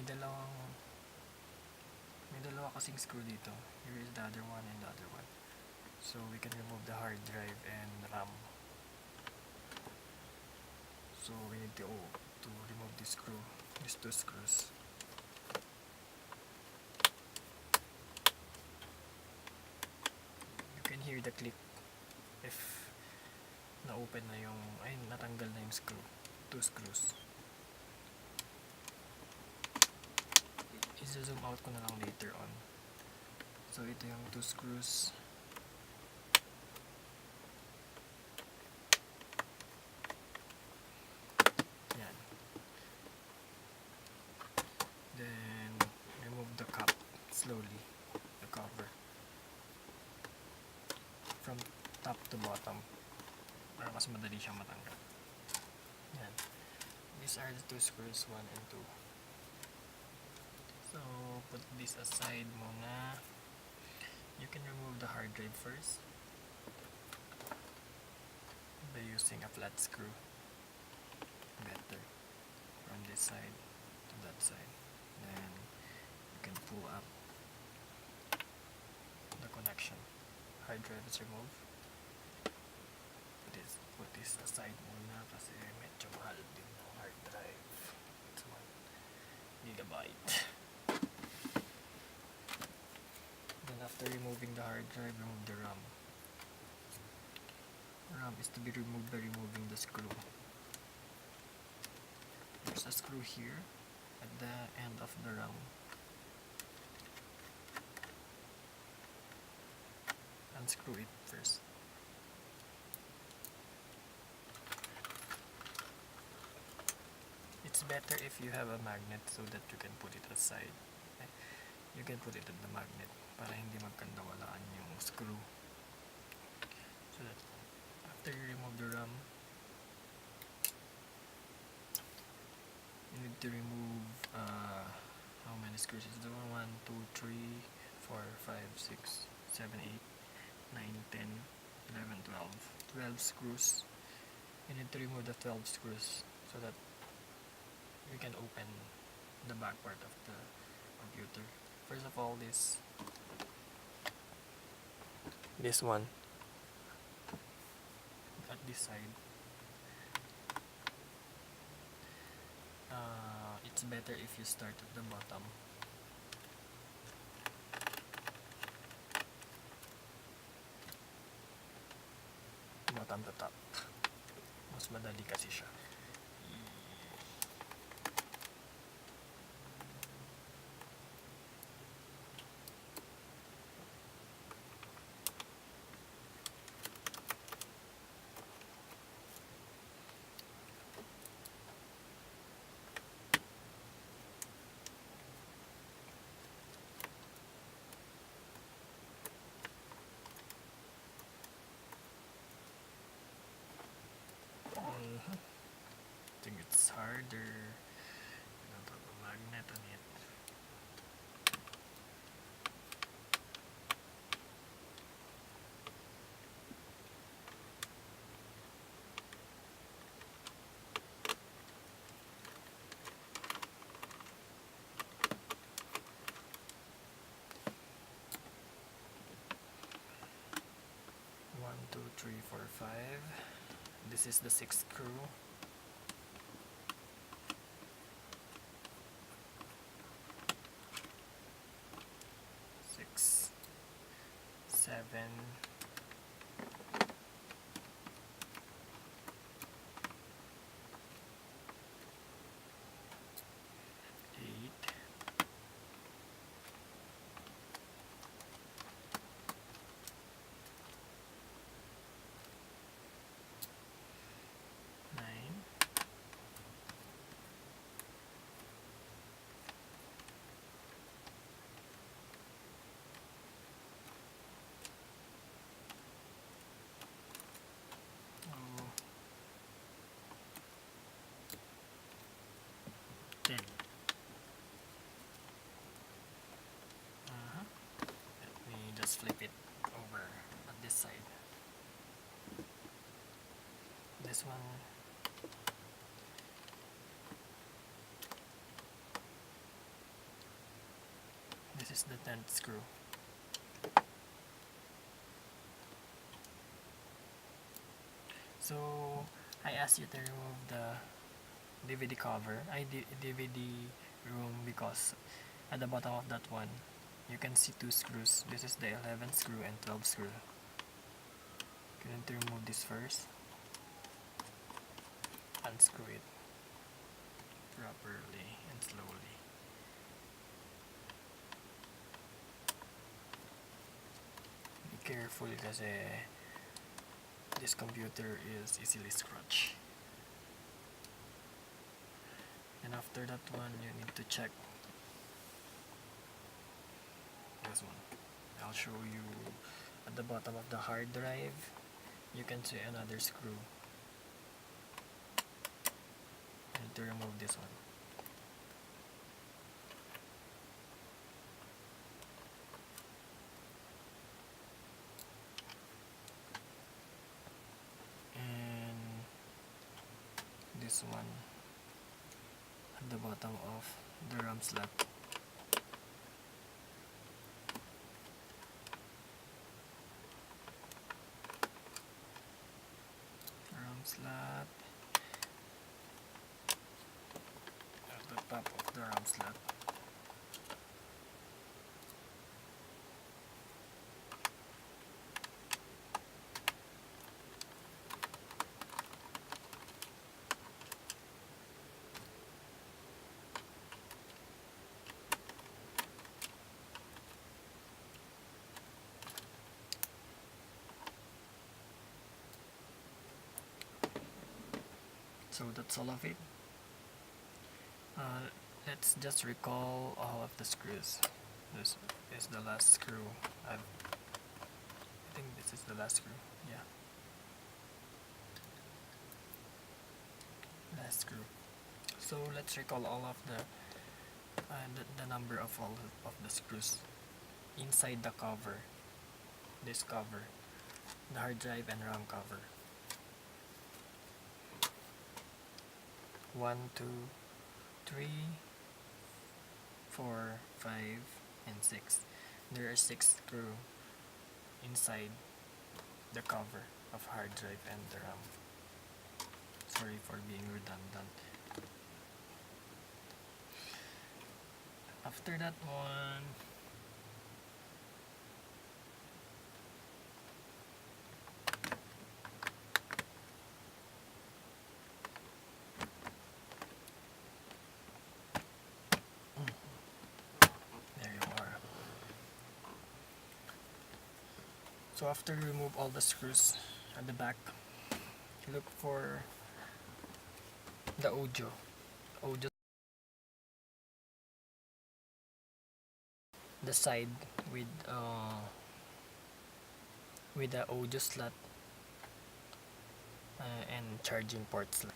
may dalawa kasing screw dito. Here is the other one and the other one. So we can remove the hard drive and RAM. So we need to remove this screw, these two screws. You can hear the click if na-open na yung, natanggal na yung screw, two screws. I-zoom out ko na lang later on. So ito yung two screws. Yan. Then remove the cap slowly, the cover from top to bottom para mas madali siyang matanggal. Yan. These are the two screws, 1 and 2. So put this aside muna. You can remove the hard drive first by using a flat screw. Better. From this side to that side. Then you can pull up the connection. Hard drive is removed. Put this aside muna kasi medyo mahal din ng hard drive. It's 1 gigabyte. Then after removing the hard drive, remove the RAM. RAM is to be removed by removing the screw. There's a screw here at the end of the RAM. Unscrew it first. It's better if you have a magnet so that you can put it aside. You can put it in the magnet para hindi magkandawalaan yung screw. So that after you remove the RAM, you need to remove how many screws is the 1, 2, 3, 4, 5, 6, 7, 8, 9, 10, 11, 12 screws. You need to remove the 12 screws so that we can open the back part of the computer. First of all, this one at this side, it's better if you start at the bottom. Bottom to top. Mas madali kasi siya. I think it's harder. Put a magnet on it. One, two, three, four, 5. This is the 6th screw. 6, 7, 8, 9, 10. Let me just flip it over at this side. This one, This is the 10th screw. So I asked you to remove the DVD cover, DVD room, because at the bottom of that one you can see two screws. This is the 11th screw and 12th screw. You need to remove this first. Unscrew it properly and slowly. Be careful kasi this computer is easily scratched. And after that one, you need to check this one. I'll show you at the bottom of the hard drive. You can see another screw. I need to remove this one. And this one at the bottom of the RAM slot. RAM slot at the top of the RAM slot. So that's all of it. Let's just recall all of the screws. This is the last screw. I think this is the last screw. Yeah, last screw. So let's recall all of the number of all of the screws inside the cover. This cover, the hard drive and RAM cover. 1, 2, 3, 4, 5, and 6. There are 6 screws inside the cover of hard drive and the RAM. Sorry for being redundant. After that one, there you are. So after you remove all the screws at the back, look for the audio the side with the audio slot and charging port slot,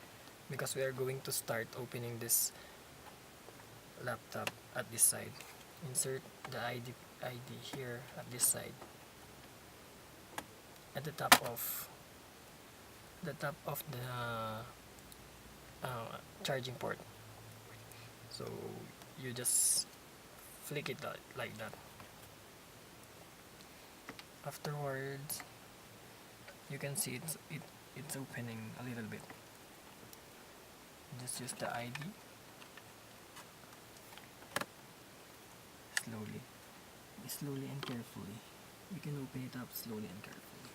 because we are going to start opening this laptop at this side. Insert the ID here at this side, at the top of the charging port. So you just flick it like that. Afterwards, you can see it's opening a little bit. Just use the ID slowly and carefully. You can open it up slowly and carefully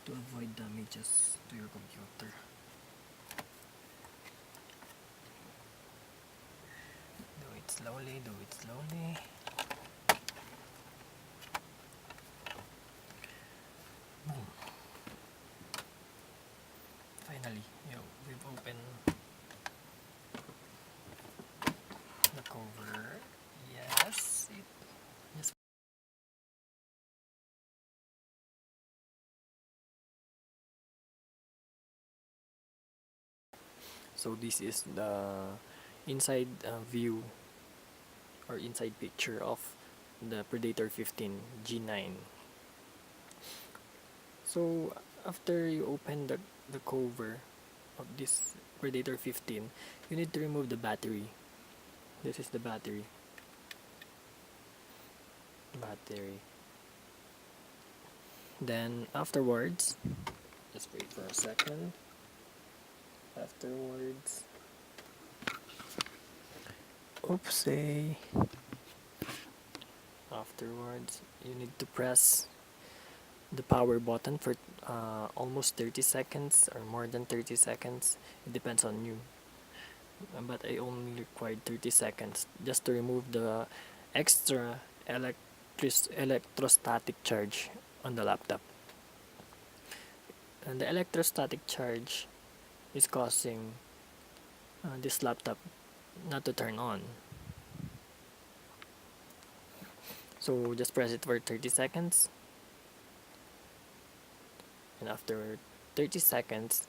to avoid damages to your computer. Do it slowly. Boom. Finally, we've opened the cover. Yes, yes. So this is the inside view or inside picture of the Predator 15 G9. So after you open the cover of this Predator 15, you need to remove the battery. This is the battery. battery. Then afterwards, just wait for a second. Afterwards, oopsie. Afterwards, you need to press the power button for almost 30 seconds or more than 30 seconds. It depends on you. But I only required 30 seconds just to remove the extra electrostatic charge on the laptop. And the electrostatic charge is causing this laptop not to turn on. So just press it for 30 seconds. And after 30 seconds,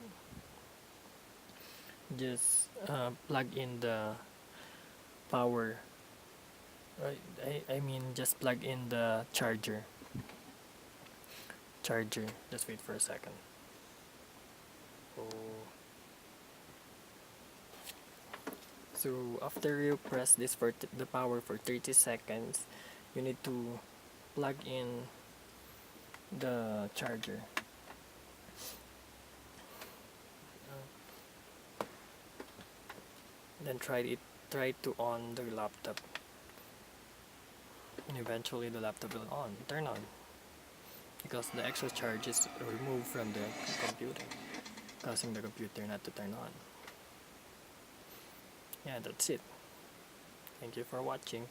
just plug in the power. I mean, just plug in the charger. Just wait for a second. So after you press this for the power for 30 seconds, you need to plug in the charger. Then try to on the laptop. And eventually the laptop will turn on. Because the extra charge is removed from the computer, causing the computer not to turn on. Yeah, that's it. Thank you for watching.